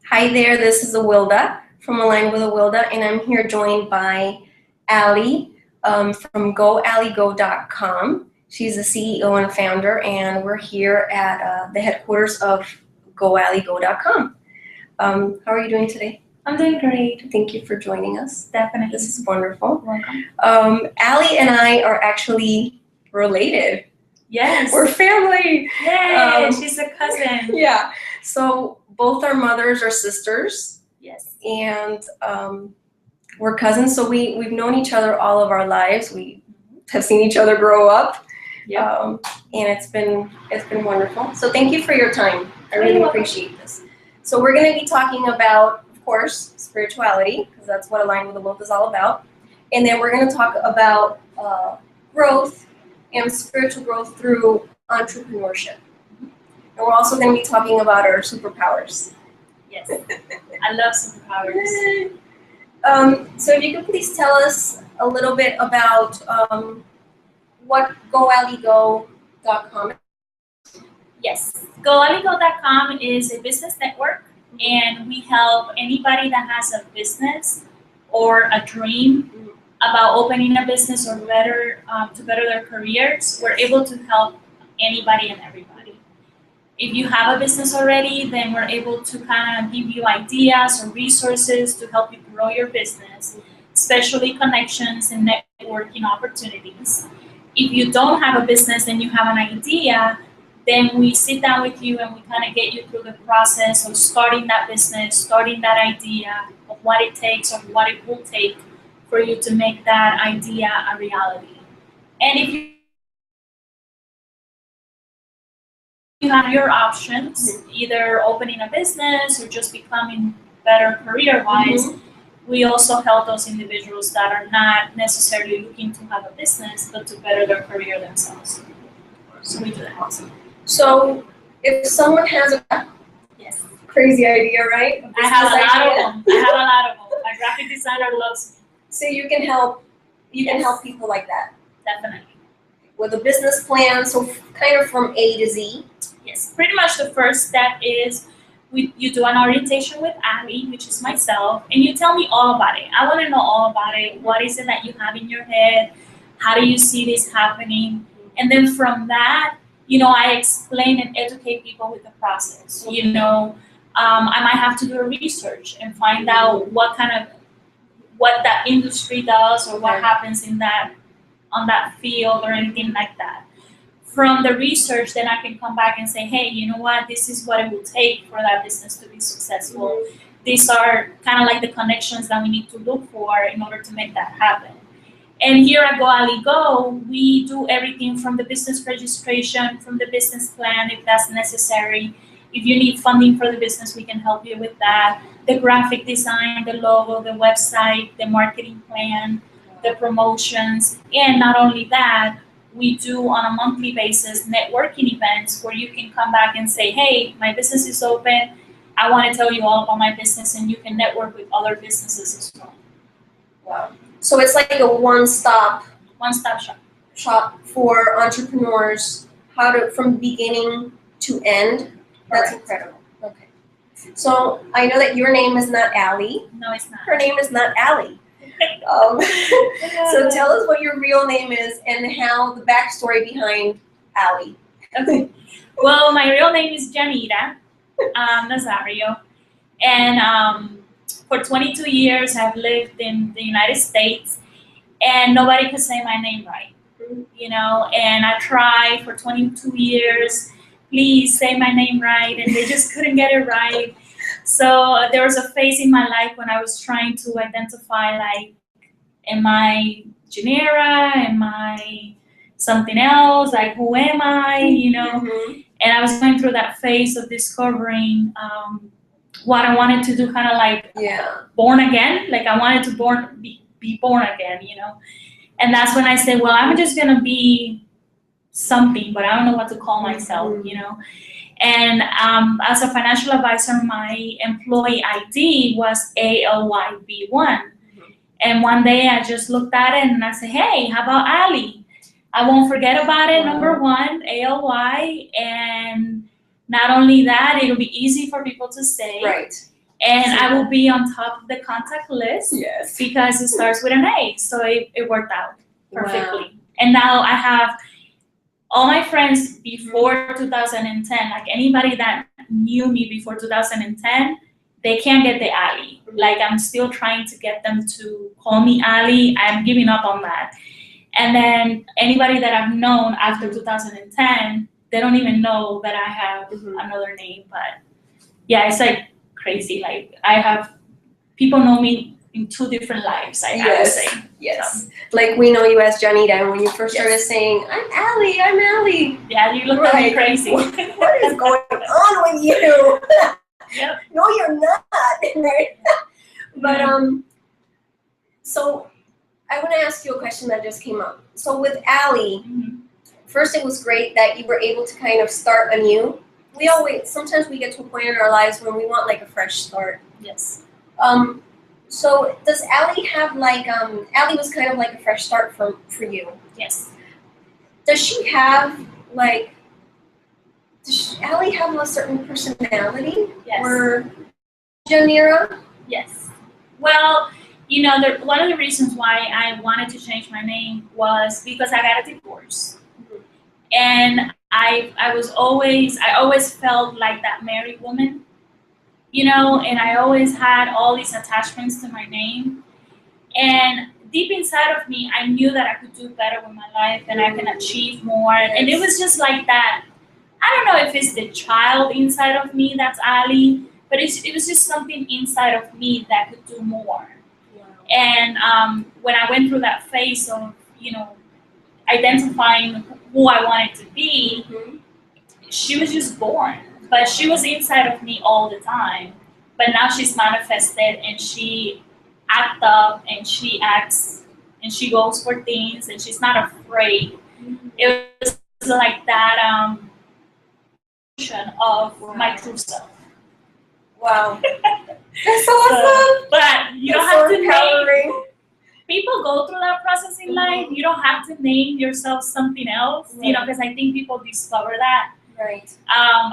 Hi there, this is Awilda from Align with Awilda, and I'm here joined by Aly from GoAlyGo.com. She's the CEO and founder, and we're here at the headquarters of GoAlyGo.com. How are you doing today? I'm doing great. Thank you for joining us. Definitely. This is wonderful. Welcome. Aly and I are actually related. Yes. We're family. Yay! She's a cousin. Yeah. So both our mothers are sisters. Yes. And we're cousins, so we've known each other all of our lives. We have seen each other grow up. Yeah. And it's been wonderful. So thank you for your time. I really appreciate this. So we're going to be talking about, of course, spirituality, because that's what Align with the World is all about. And then we're going to talk about growth and spiritual growth through entrepreneurship. And we're also going to be talking about our superpowers. Yes. I love superpowers. So if you could please tell us a little bit about what GoAlyGo.com is. Yes. GoAlyGo.com is a business network, and we help anybody that has a business or a dream about opening a business or better to better their careers. We're able to help anybody and everybody. If you have a business already, then we're able to kind of give you ideas or resources to help you grow your business, especially connections and networking opportunities. If you don't have a business and you have an idea, then we sit down with you and we kind of get you through the process of starting that business, starting that idea of what it takes or what it will take for you to make that idea a reality. And if you have your options, either opening a business or just becoming better career-wise, we also help those individuals that are not necessarily looking to have a business, but to better their career themselves. So we do that. Awesome. So if someone has a Yes. crazy idea, right? I have a lot of them. My graphic designer loves me. So you can help help people like that. Definitely. With a business plan, so kind of from A to Z. Yes, pretty much the first step is you do an orientation with Aly, which is myself, and you tell me all about it. I want to know all about it. What is it that you have in your head? How do you see this happening? And then from that, I explain and educate people with the process. I might have to do a research and find out what that industry does or what happens on that field or anything like that. From the research, then I can come back and say, hey, you know what, this is what it will take for that business to be successful. These are kind of like the connections that we need to look for in order to make that happen. And here at Go Aly Go, we do everything from the business registration, from the business plan, if that's necessary. If you need funding for the business, we can help you with that. The graphic design, the logo, the website, the marketing plan, the promotions. And not only that, we do on a monthly basis networking events where you can come back and say, hey, my business is open. I want to tell you all about my business, and you can network with other businesses as well. Wow. So it's like a one-stop shop for entrepreneurs, from beginning to end. That's incredible. Okay. So I know that your name is not Aly. No, it's not. Her name is not Aly. So tell us what your real name is and how the backstory behind Aly. Okay. Well, my real name is Janita Nazario, and for 22 years I've lived in the United States, and nobody could say my name right. And I tried for 22 years, please say my name right, and they just couldn't get it right. So there was a phase in my life when I was trying to identify, like, am I Janera? Am I something else? Like, who am I? And I was going through that phase of discovering what I wanted to do, kind of like born again. Like I wanted to be born again, And that's when I said, well, I'm just going to be something, but I don't know what to call myself, And as a financial advisor, my employee ID was ALYB1. And one day I just looked at it and I said, hey, how about Aly? I won't forget about it, number one, ALY. And not only that, it'll be easy for people to say. Right. And I will be on top of the contact list Yes. because it starts with an A. So it worked out perfectly. Wow. And now I have all my friends before 2010, like anybody that knew me before 2010, they can't get the Ali. Like I'm still trying to get them to call me Ali. I'm giving up on that. And then anybody that I've known after 2010, they don't even know that I have another name. But yeah, it's like crazy. Like I have people know me in two different lives. I would say. Yes. Like we know you as Janita, and when you first started saying, I'm Ali, I'm Ali. Yeah, you look at me crazy. What is going on with you? Yep. No, you're not. Right? But so I want to ask you a question that just came up. So with Ali, first it was great that you were able to kind of start anew. Sometimes we get to a point in our lives when we want like a fresh start. Yes. So does Ali have like, Ali was kind of like a fresh start for you. Yes. Does she have like, does Ali have a certain personality? Yes. Or Janira? Yes. Well, you know, one of the reasons why I wanted to change my name was because I got a divorce. And I always felt like that married woman, you know, and I always had all these attachments to my name. And deep inside of me, I knew that I could do better with my life and I can achieve more. And it was just like that. I don't know if it's the child inside of me that's Ali, but it was just something inside of me that could do more. Wow. And when I went through that phase of, you know, identifying who I wanted to be, she was just born. But she was inside of me all the time. But now she's manifested and she acts up and she acts and she goes for things and she's not afraid. It was like that of my true self. Wow. That's awesome. But you don't have to name. People go through that process in life. You don't have to name yourself something else, you know, because I think people discover that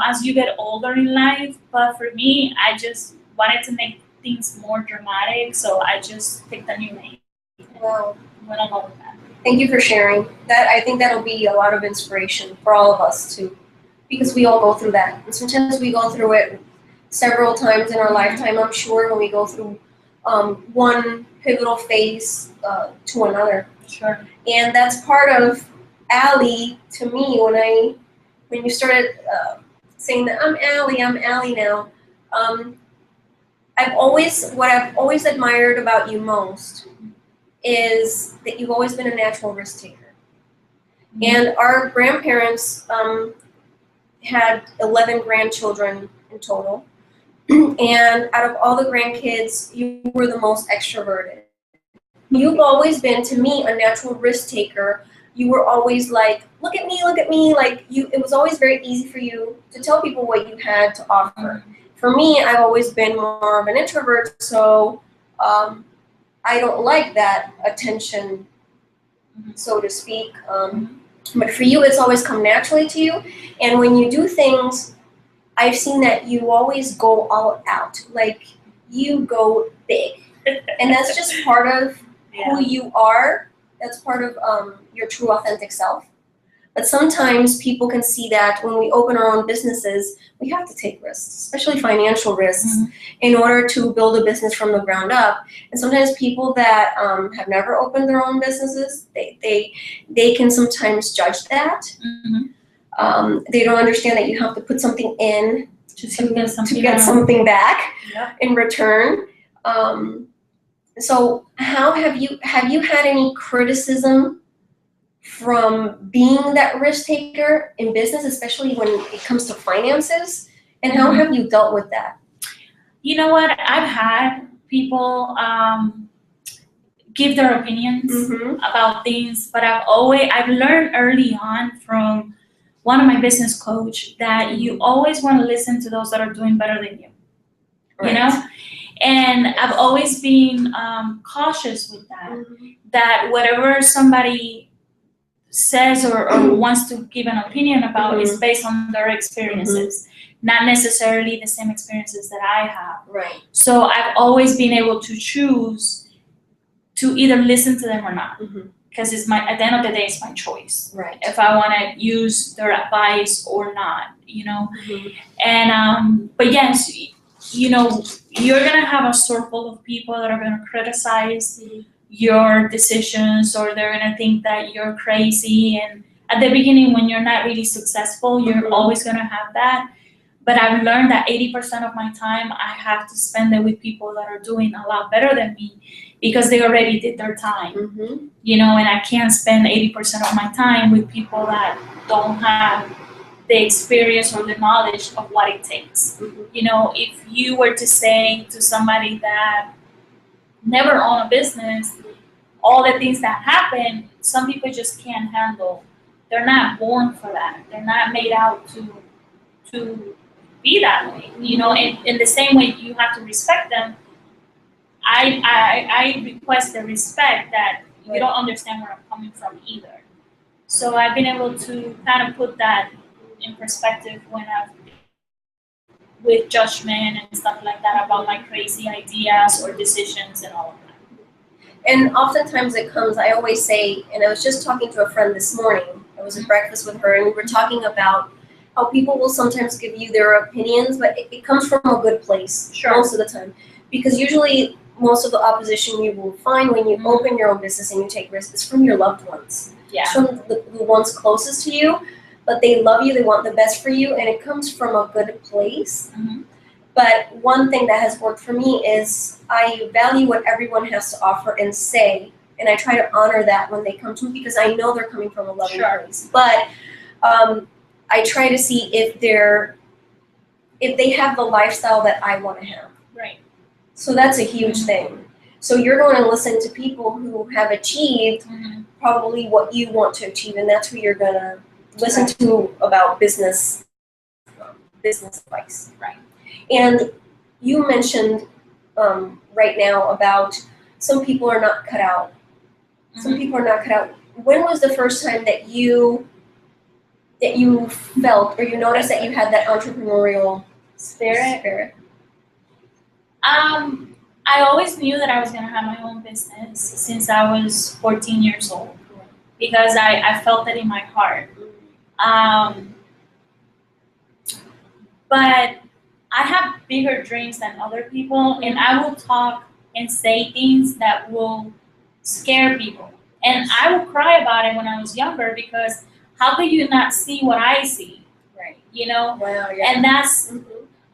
as you get older in life. But for me, I just wanted to make things more dramatic, so I just picked a new name. Wow. Went along with that. Thank you for sharing that. I think that'll be a lot of inspiration for all of us too, because we all go through that. And sometimes we go through it several times in our lifetime, I'm sure, when we go through one pivotal phase to another. Sure. And that's part of Ali to me. When you started saying that I'm Ali now, what I've always admired about you most is that you've always been a natural risk taker. And our grandparents had 11 grandchildren in total. And out of all the grandkids, you were the most extroverted. You've always been, to me, a natural risk taker. You were always like, look at me. Like it was always very easy for you to tell people what you had to offer. For me, I've always been more of an introvert, so I don't like that attention, so to speak. But for you, it's always come naturally to you. And when you do things, I've seen that you always go all out. Like, you go big. And that's just part of who you are. That's part of your true authentic self. But sometimes people can see that when we open our own businesses, we have to take risks, especially financial risks, in order to build a business from the ground up. And sometimes people that have never opened their own businesses, they can sometimes judge that. They don't understand that you have to put something in to get something back in return. So how have you had any criticism from being that risk taker in business, especially when it comes to finances? And how have you dealt with that? You know what? I've had people give their opinions about things, but I've learned early on from one of my business coach that you always want to listen to those that are doing better than you. You know? And I've always been cautious with that. That whatever somebody says or wants to give an opinion about is based on their experiences. not necessarily the same experiences that I have. Right. So I've always been able to choose to either listen to them or not, because it's my, at the end of the day, it's my choice. Right. If I want to use their advice or not, you know. And but yes, you know, you're gonna have a circle of people that are gonna criticize your decisions, or they're gonna think that you're crazy. And at the beginning, when you're not really successful, you're always gonna have that. But I've learned that 80% of my time I have to spend it with people that are doing a lot better than me, because they already did their time. You know, and I can't spend 80% of my time with people that don't have the experience or the knowledge of what it takes. You know, if you were to say to somebody that never owned a business, all the things that happen, some people just can't handle. They're not born for that. They're not made out to be that way. You know, and in the same way you have to respect them, I request the respect that you don't understand where I'm coming from either. So I've been able to kind of put that in perspective when I've with judgment and stuff like that about my crazy ideas or decisions and all of that. And oftentimes it comes, I always say, and I was just talking to a friend this morning, I was at breakfast with her, and we were talking about how people will sometimes give you their opinions, but it comes from a good place most of the time. Because usually most of the opposition you will find when you open your own business and you take risks is from your loved ones. It's from the ones closest to you, but they love you, they want the best for you, and it comes from a good place. But one thing that has worked for me is I value what everyone has to offer and say, and I try to honor that when they come to me, because I know they're coming from a loving place. But I try to see if they have the lifestyle that I want to have. Right. So that's a huge thing. So you're going to listen to people who have achieved probably what you want to achieve, and that's who you're going to listen to about business advice. Right. And you mentioned right now about some people are not cut out. Some people are not cut out. When was the first time that you felt or you noticed that you had that entrepreneurial spirit? I always knew that I was going to have my own business since I was 14 years old, because I felt it in my heart. But I have bigger dreams than other people, and I will talk and say things that will scare people. And I would cry about it when I was younger, because how could you not see what I see? Right. You know? Wow, yeah. And that's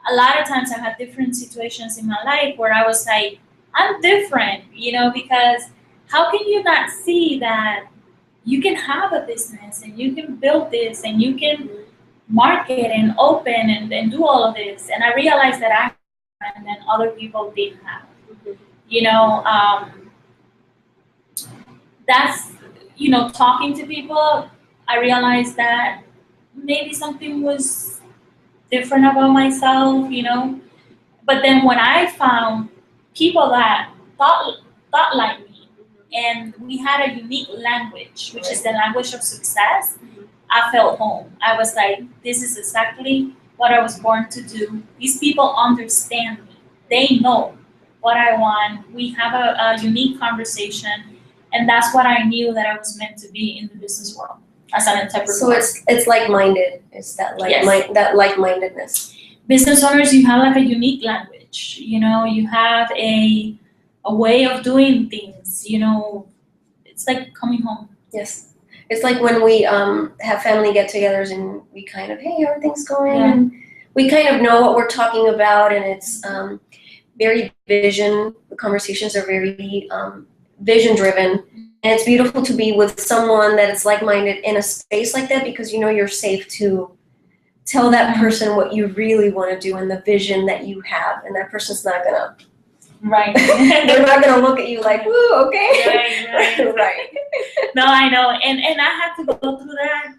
a lot of times I had different situations in my life where I was like, I'm different, you know, because how can you not see that you can have a business and you can build this and you can market and open and do all of this? And I realized that I and then other people didn't have. You know, that's, you know, talking to people, I realized that maybe something was different about myself, you know. But then when I found people that thought like me, and we had a unique language, which is the language of success, I felt home. I was like, this is exactly what I was born to do. These people understand me. They know what I want. We have a unique conversation, and that's what I knew that I was meant to be in the business world as an entrepreneur. So it's like-minded. It's that like-mindedness. Business owners, you have like a unique language. You know, you have a way of doing things. You know, it's like coming home. Yes. It's like when we have family get-togethers and we kind of, hey, how are things going? Yeah. And we kind of know what we're talking about, and it's very vision. The conversations are very vision-driven. And it's beautiful to be with someone that is like-minded in a space like that, because you know you're safe to tell that person what you really want to do and the vision that you have, and that person's not gonna. Right. They're not gonna look at you like, woo, okay. Right. No, I know, and I had to go through that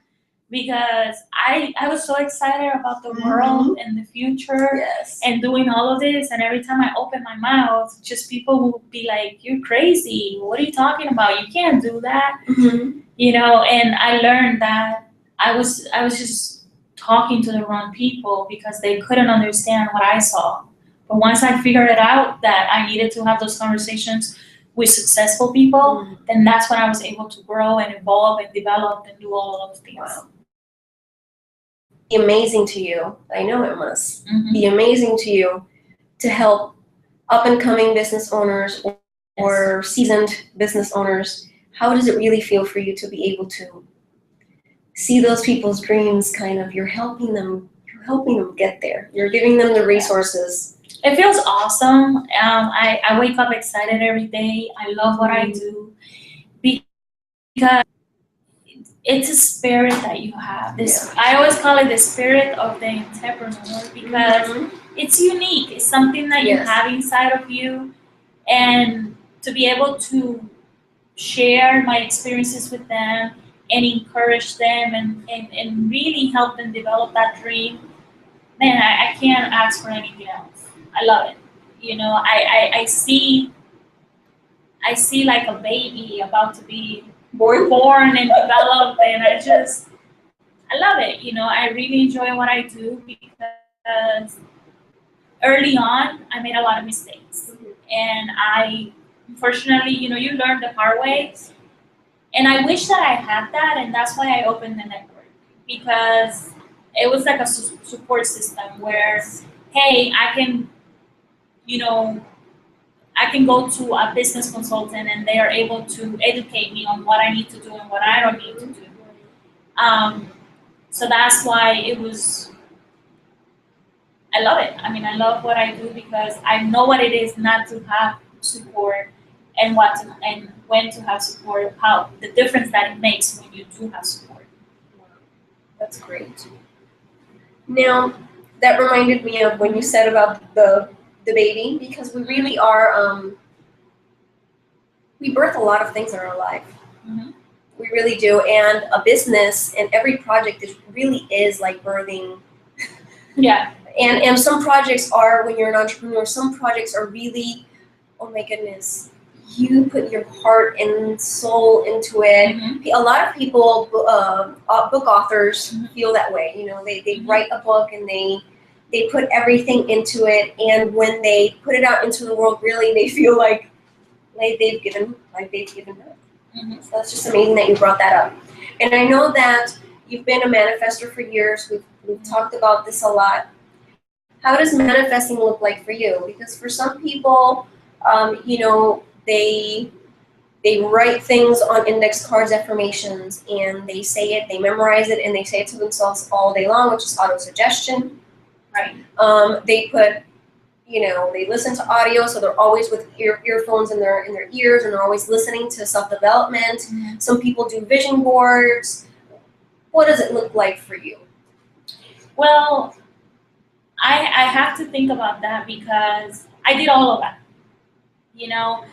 because I was so excited about the world and the future. Yes. And doing all of this, and every time I open my mouth, just people will be like, "You're crazy! What are you talking about? You can't do that." You know, and I learned that I was just talking to the wrong people because they couldn't understand what I saw. But once I figured it out that I needed to have those conversations with successful people, then that's when I was able to grow and evolve and develop and do all of those things. Wow. Be amazing to you. I know it must Mhm. be amazing to you to help up and coming business owners or seasoned business owners. How does it really feel for you to be able to see those people's dreams kind of, you're helping them get there. You're giving them the resources. It feels awesome. I wake up excited every day. I love what I do because it's a spirit that you have. This I always call it the spirit of the entrepreneur because it's unique. It's something that you have inside of you, and to be able to share my experiences with them and encourage them and really help them develop that dream, man, I can't ask for anything else. I love it. You know, I see like a baby about to be born and developed, and I love it. You know, I really enjoy what I do because early on I made a lot of mistakes, and I unfortunately, you know, you learn the hard way. And I wish that I had that, and that's why I opened the network, because it was like a support system where, hey, I can, you know, I can go to a business consultant and they are able to educate me on what I need to do and what I don't need to do. So that's why I love it. I mean, I love what I do because I know what it is not to have support and when to have support, how the difference that it makes when you do have support. That's great. Now, that reminded me of when you said about the baby, because we really are, we birth a lot of things in our life. Mm-hmm. We really do, and a business and every project really is like birthing. Yeah. And some projects are, when you're an entrepreneur, some projects are really, oh my goodness, you put your heart and soul into it. Mm-hmm. A lot of people, book authors, feel that way. You know, they write a book and they put everything into it, and when they put it out into the world, really they feel like they've given birth. Mm-hmm. So that's just amazing that you brought that up. And I know that you've been a manifestor for years. We've talked about this a lot. How does manifesting look like for you? Because for some people, you know, they write things on index cards, affirmations, and they say it, they memorize it, and they say it to themselves all day long, which is auto-suggestion. Right. They put, you know, they listen to audio, so they're always with earphones in their ears, and they're always listening to self-development. Mm-hmm. Some people do vision boards. What does it look like for you? Well, I have to think about that because I did all of that, you know,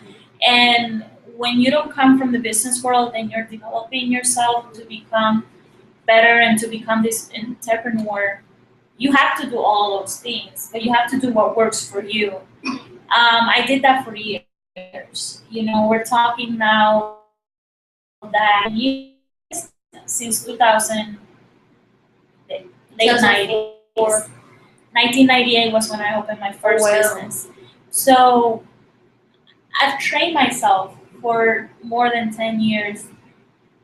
and when you don't come from the business world and you're developing yourself to become better and to become this entrepreneur, you have to do all those things, but you have to do what works for you. I did that for years. You know, we're talking now that years since 2000, late 90s. 1998 was when I opened my first business. So I've trained myself for more than 10 years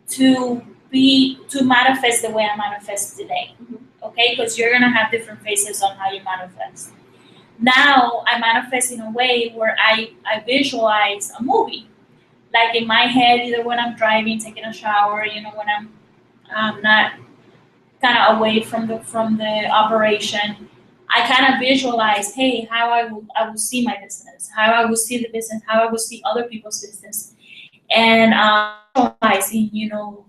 to manifest the way I manifest today. Okay, because you're gonna have different phases on how you manifest. Now I manifest in a way where I visualize a movie, like in my head, either when I'm driving, taking a shower, you know, when I'm not kind of away from the operation. I kind of visualize, hey, how I will see my business, how I will see the business, how I will see other people's business, and visualizing, you know,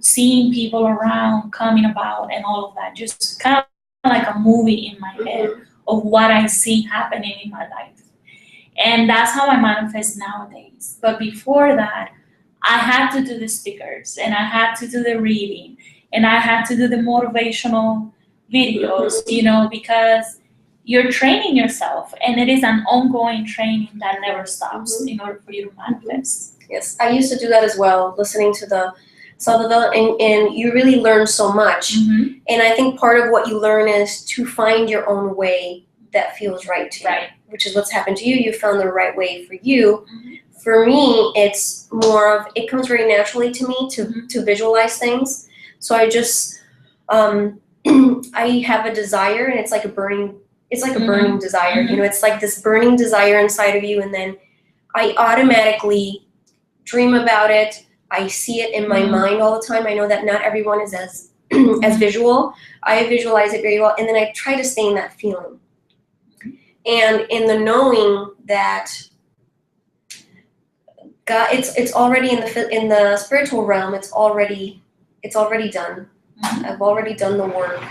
seeing people around, coming about, and all of that. Just kind of like a movie in my head of what I see happening in my life, and that's how I manifest nowadays. But before that, I had to do the stickers, and I had to do the reading, and I had to do the motivational videos, you know, because you're training yourself, and it is an ongoing training that never stops in order for you to manifest. Yes, I used to do that as well, listening to self-development, and you really learn so much. Mm-hmm. And I think part of what you learn is to find your own way that feels right to you, which is what's happened to you. You found the right way for you. Mm-hmm. For me, it's more of, it comes very naturally to me to visualize things. So I just, I have a desire, and it's like a burning desire. Mm-hmm. You know, it's like this burning desire inside of you, and then I automatically dream about it. I see it in my mind all the time. I know that not everyone is as as visual. I visualize it very well, and then I try to stay in that feeling. And in the knowing that God, it's already in the spiritual realm. It's already done. I've already done the work,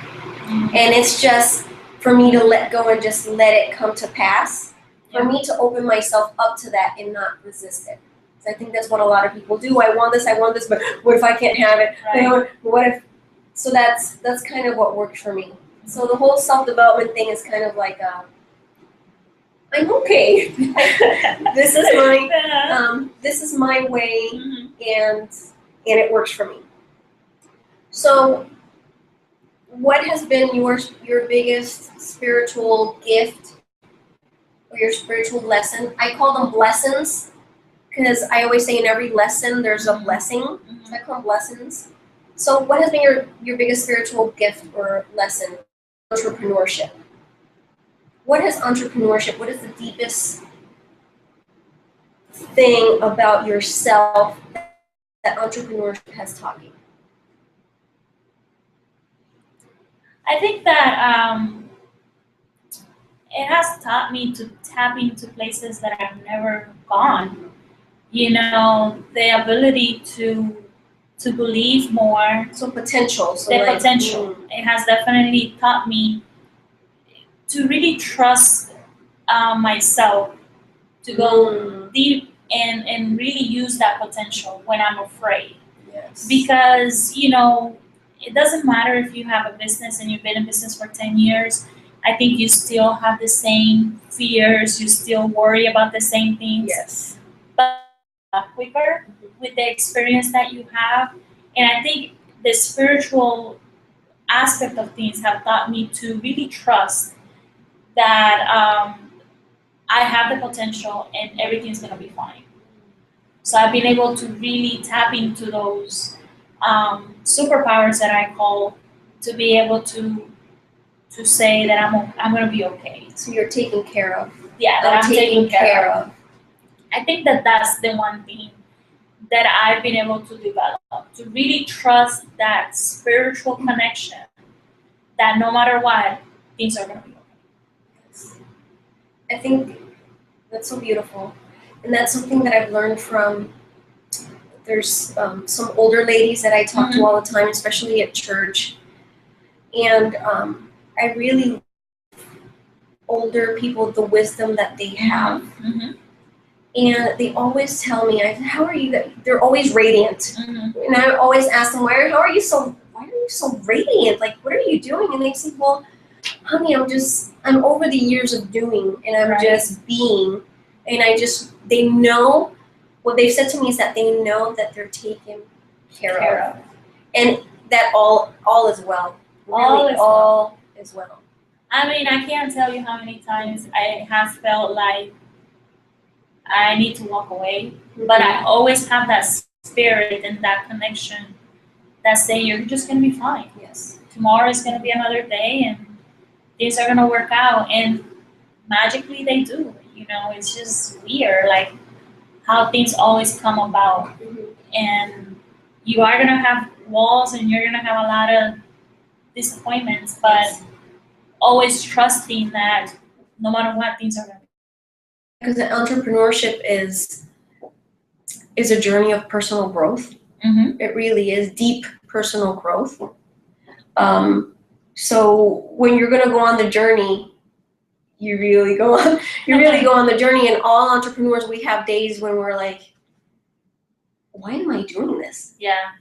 and it's just for me to let go and just let it come to pass. For me to open myself up to that and not resist it. So I think that's what a lot of people do. I want this, but what if I can't have it? Right. What if? So that's kind of what worked for me. So the whole self-development thing is kind of like I'm okay. This is my way, and it works for me. So, what has been your biggest spiritual gift or your spiritual lesson? I call them lessons because I always say in every lesson there's a blessing. So I call them lessons. So, what has been your biggest spiritual gift or lesson? Entrepreneurship. What is entrepreneurship? What is the deepest thing about yourself that entrepreneurship has taught you? I think that it has taught me to tap into places that I've never gone. You know, the ability to believe more. So potential. So The potential. It has definitely taught me to really trust myself, to go deep and really use that potential when I'm afraid. Yes. Because, you know, it doesn't matter if you have a business and you've been in business for 10 years. I think you still have the same fears. You still worry about the same things. Yes. But quicker with the experience that you have. And I think the spiritual aspect of things have taught me to really trust that I have the potential and everything's going to be fine. So I've been able to really tap into those superpowers that I call, to be able to say that I'm going to be okay. So you're taken care of. Yeah, that I'm taken care of. of. I think that that's the one thing that I've been able to develop, to really trust that spiritual connection, that no matter what, things are going to be okay. I think that's so beautiful. And that's something that I've learned from, there's some older ladies that I talk to all the time, especially at church. And I really older people, the wisdom that they have. And they always tell me, how are you? They're always radiant. And I always ask them, how are you so radiant? Like, what are you doing? And they say, well, honey, I'm over the years of doing, and I'm just being. And they know, what they've said to me is that they know that they're taken care of. And that all is well. Really, all is well. I mean, I can't tell you how many times I have felt like I need to walk away, but I always have that spirit and that connection that say you're just gonna be fine. Yes. Tomorrow is gonna be another day, and things are gonna work out, and magically they do. You know, it's just weird, like how things always come about, and you are gonna have walls, and you're gonna have a lot of disappointments, but always trusting that no matter what, things are gonna be. Because entrepreneurship is a journey of personal growth. It really is deep personal growth. So when you're going to go on the journey, you really go on the journey. And all entrepreneurs, we have days when we're like, why am I doing this? Yeah.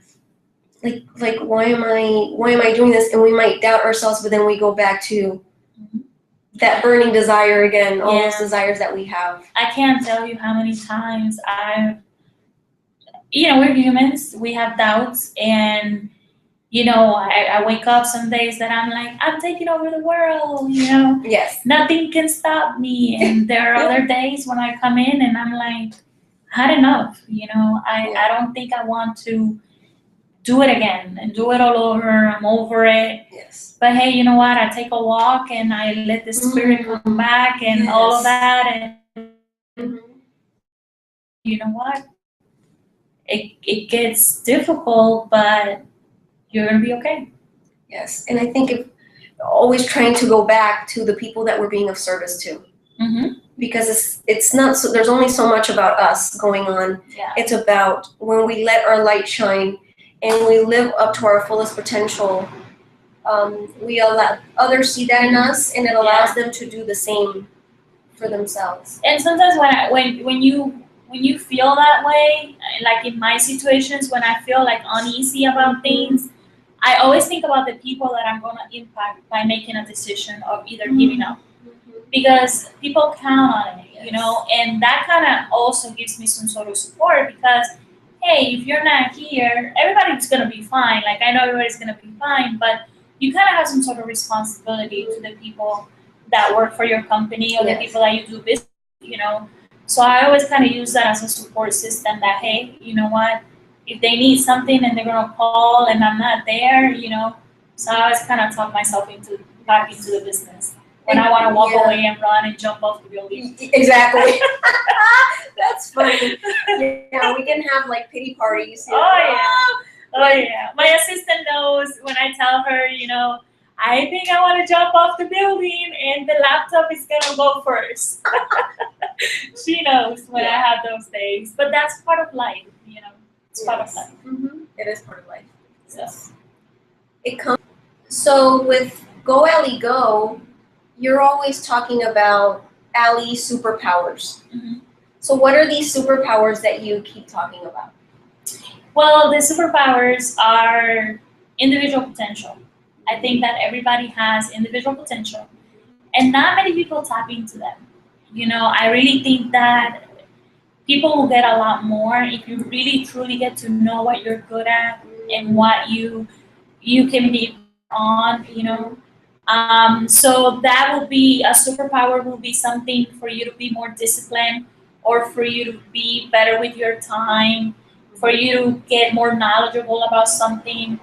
Like why am I doing this? And we might doubt ourselves, but then we go back to that burning desire again, all those desires that we have. I can't tell you how many times we're humans. We have doubts, and I wake up some days that I'm like, I'm taking over the world. Yes. Nothing can stop me. And there are other days when I come in and I'm like, had enough. I don't think I want to do it again and do it all over. I'm over it. Yes. But hey, you know what? I take a walk and I let the spirit come back and all of that. And you know what? It gets difficult, but you're going to be okay. Yes. And I think if always trying to go back to the people that we're being of service to. Because it's not so, there's only so much about us going on. Yeah. It's about when we let our light shine and we live up to our fullest potential, we allow others see that in us, and it allows them to do the same for themselves. And sometimes when you feel that way, like in my situations, when I feel like uneasy about things, I always think about the people that I'm going to impact by making a decision of either giving up. Because people count on it, and that kind of also gives me some sort of support because, hey, if you're not here, everybody's going to be fine. Like, I know everybody's going to be fine, but you kind of have some sort of responsibility to the people that work for your company or the people that you do business with, So I always kind of use that as a support system that, hey, you know what, if they need something and they're going to call and I'm not there, So I always kind of talk myself back into the business. When I want to walk away and run and jump off the building. Exactly. That's funny. Yeah, we can have like pity parties. Oh yeah. My assistant knows when I tell her, I think I want to jump off the building and the laptop is gonna go first. She knows when I have those days, but that's part of life. It's part of life. It is part of life. So. It comes. So with Go Aly Go, you're always talking about Aly superpowers. So what are these superpowers that you keep talking about? Well, the superpowers are individual potential. I think that everybody has individual potential, and not many people tap into them. I really think that people will get a lot more if you really truly get to know what you're good at and what you can be on. So that will be a superpower. Will be something for you to be more disciplined, or for you to be better with your time, for you to get more knowledgeable about something.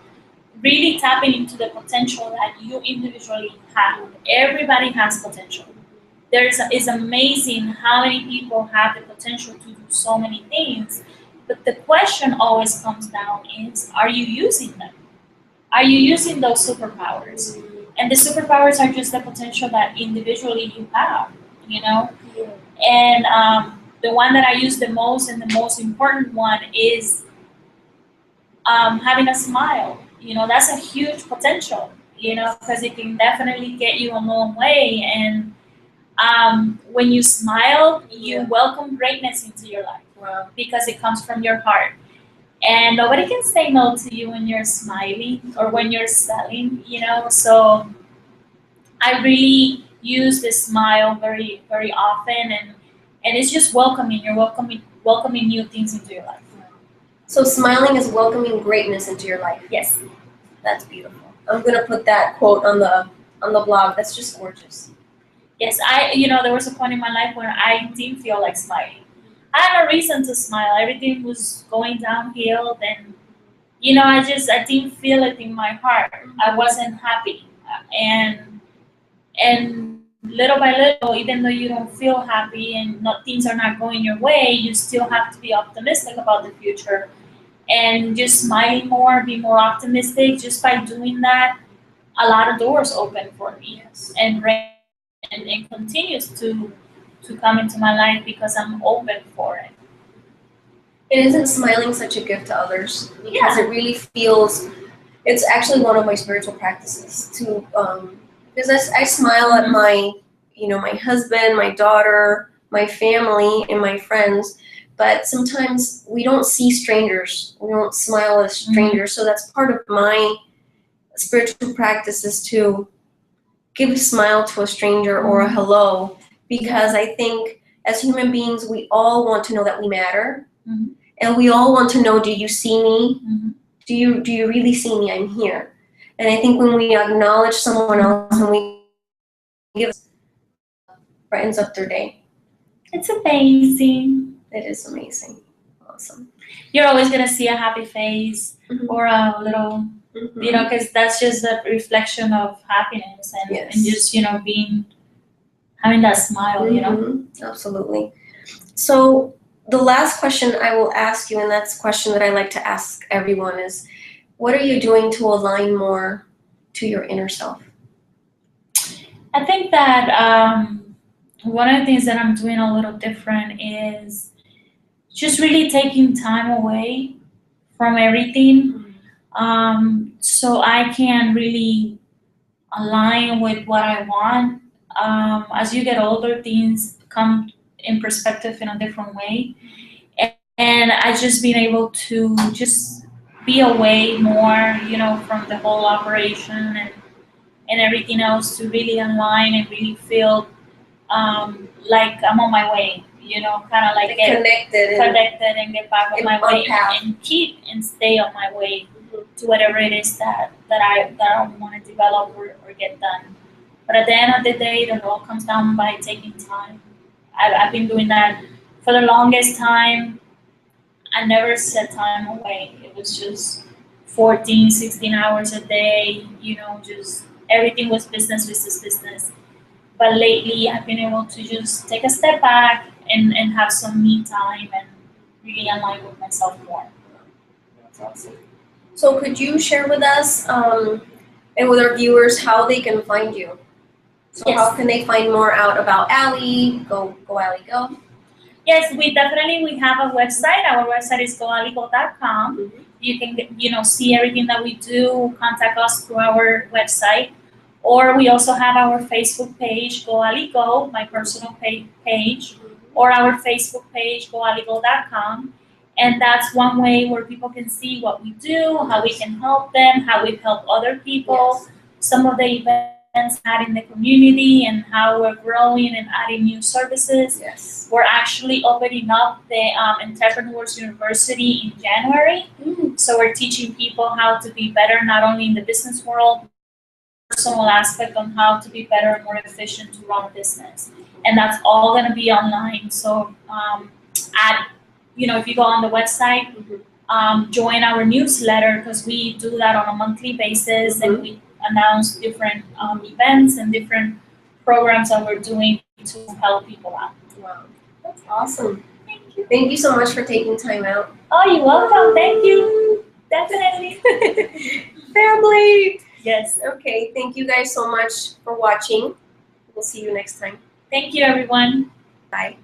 Really tapping into the potential that you individually have. Everybody has potential. It's amazing how many people have the potential to do so many things. But the question always comes down is, are you using them? Are you using those superpowers? And the superpowers are just the potential that individually you have, And the one that I use the most and the most important one is having a smile. That's a huge potential, because it can definitely get you a long way. And when you smile, you welcome greatness into your life. Wow. Because it comes from your heart. And nobody can say no to you when you're smiling or when you're selling, So I really use the smile very, very often, and it's just welcoming. You're welcoming new things into your life. So smiling is welcoming greatness into your life. Yes. That's beautiful. I'm gonna put that quote on the blog. That's just gorgeous. Yes, there was a point in my life where I didn't feel like smiling. I had no reason to smile. Everything was going downhill, and I didn't feel it in my heart. I wasn't happy, and little by little, even though you don't feel happy and things are not going your way, you still have to be optimistic about the future, and just smiling more, be more optimistic. Just by doing that, a lot of doors open for me, and continues to come into my life because I'm open for it. And isn't smiling such a gift to others? Because it really feels, it's actually one of my spiritual practices to, because I smile at my husband, my daughter, my family, and my friends, but sometimes we don't see strangers. We don't smile at strangers. So that's part of my spiritual practice, is to give a smile to a stranger or a hello, because I think as human beings, we all want to know that we matter. And we all want to know, do you see me? Mhm. Do you really see me? I'm here. And I think when we acknowledge someone else and we give, brightens up their day. It's amazing. It is amazing. Awesome. You're always gonna see a happy face Mhm. or a little, Mhm. you know, because that's just a reflection of happiness and, Yes. and just, you know, having that smile, you know. Mhm. Absolutely. So the last question I will ask you, and that's a question that I like to ask everyone, is what are you doing to align more to your inner self? I think that one of the things that I'm doing a little different is just really taking time away from everything, so I can really align with what I want. As you get older, things come in perspective in a different way, and I just been able to just be away more, you know, from the whole operation and everything else to really align and really feel like I'm on my way, you know, kind of like get connected and get back on my way and keep and stay on my way to whatever it is that I want to develop or get done. But at the end of the day, it all comes down by taking time. I've been doing that for the longest time. I never set time away. It was just 14, 16 hours a day, you know, just everything was business, business, business. But lately, I've been able to just take a step back and have some me time and really align with myself more. That's awesome. So could you share with us and with our viewers how they can find you? So Yes. how can they find more out about Aly, Go Aly Go? Yes, we have a website. Our website is goalygo.com. Mhm. You can see everything that we do. Contact us through our website, or we also have our Facebook page, Go Aly Go, my personal page, or our Facebook page, goalygo.com. And that's one way where people can see what we do, how we can help them, how we help other people, Yes. some of the events had in the community, and how we're growing and adding new services. Yes. We're actually opening up the Entrepreneurship University in January. So we're teaching people how to be better, not only in the business world, personal aspect on how to be better and more efficient to run a business. And that's all going to be online. So if you go on the website, join our newsletter, because we do that on a monthly basis, and we announce different events and different programs that we're doing to help people out. Wow, that's awesome. Thank you. Thank you so much for taking time out. Oh, you're welcome. Thank you. Definitely. Family. Yes. Okay, thank you guys so much for watching. We'll see you next time. Thank you, everyone. Bye.